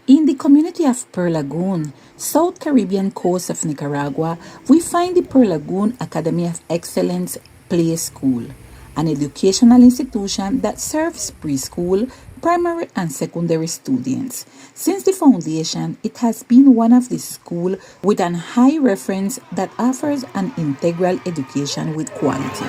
In the community of Pearl Lagoon, South Caribbean Coast of Nicaragua, we find the Pearl Lagoon Academy of Excellence Play School, an educational institution that serves preschool, primary and secondary students. Since the foundation, it has been one of the schools with an high reference that offers an integral education with quality.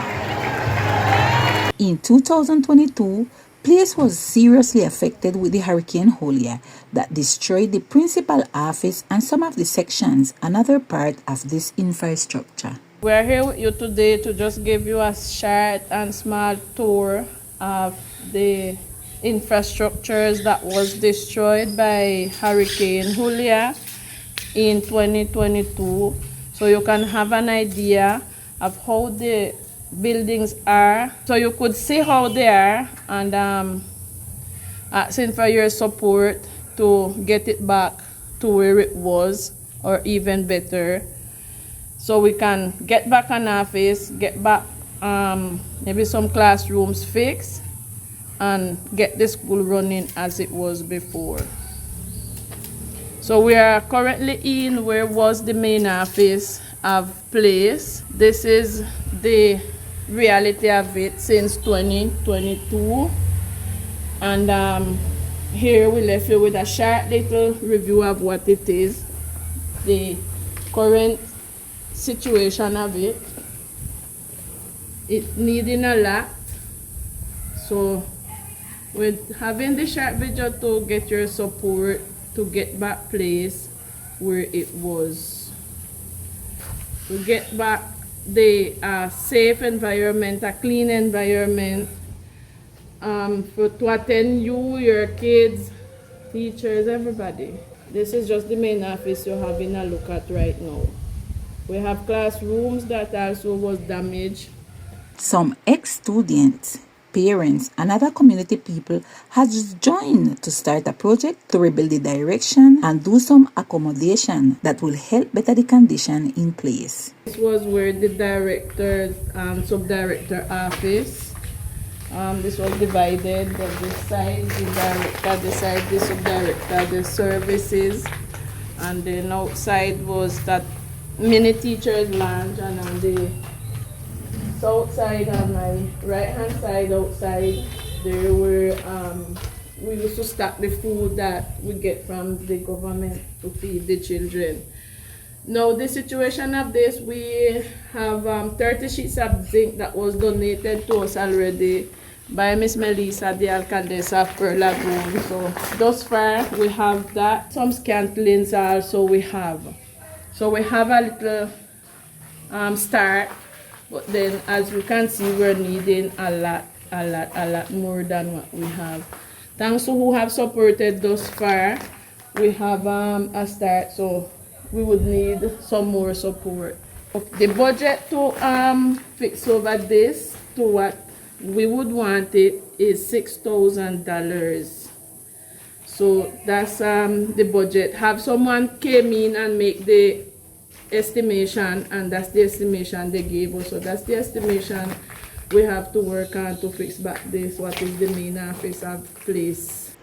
In 2022, Place was seriously affected with the Hurricane Julia that destroyed the principal office and some of the sections and other part of this infrastructure. We are here with you today to just give you a short and small tour of the infrastructures that was destroyed by Hurricane Julia in 2022, so you can have an idea of how the buildings are, so you could see how they are, and asking for your support to get it back to where it was or even better, so we can get back an office, get back maybe some classrooms fixed, and get the school running as it was before. So we are currently in where was the main office of Place. This is the reality of it since 2022, and here we left you with a short little review of what it is, the current situation of it. It needing a lot, so with having the short video to get your support to get back Place where it was, to get back the safe environment, a clean environment, to attend you, your kids, teachers, everybody. This is just the main office you're having a look at right now. We have classrooms that also was damaged. Some ex-students, parents, and other community people has joined to start a project to rebuild the direction and do some accommodation that will help better the condition in Place. This was where the director and sub-director office, this was divided, this side the director, this side the sub-director, the services, and then outside was that mini teachers lounge, and on the south side, on my right hand side outside, there were we used to stock the food that we get from the government to feed the children. Now the situation of this, we have 30 sheets of zinc that was donated to us already by Miss Melissa, the alcaldesa of Pearl Lagoon. So thus far we have that. Some scantlings also we have. So we have a little start. But then, as you can see, we're needing a lot more than what we have. Thanks to who have supported thus far, we have a start, so we would need some more support. The budget to fix over this to what we would want it is $6,000. So that's the budget. Have someone came in and make the estimation, and that's the estimation they gave us. So that's the estimation we have to work on to fix back this, what is the main office of Place.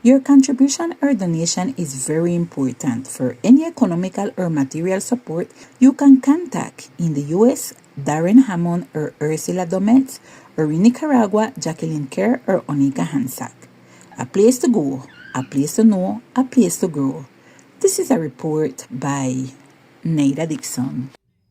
Your contribution or donation is very important. For any economical or material support, you can contact in the USA Daren Hammond or Ercilla Dometz, or in Nicaragua Jaquelin Kerr or Onika Hansack. A place to go, a place to know, a place to grow. This is a report by Neida Dixon.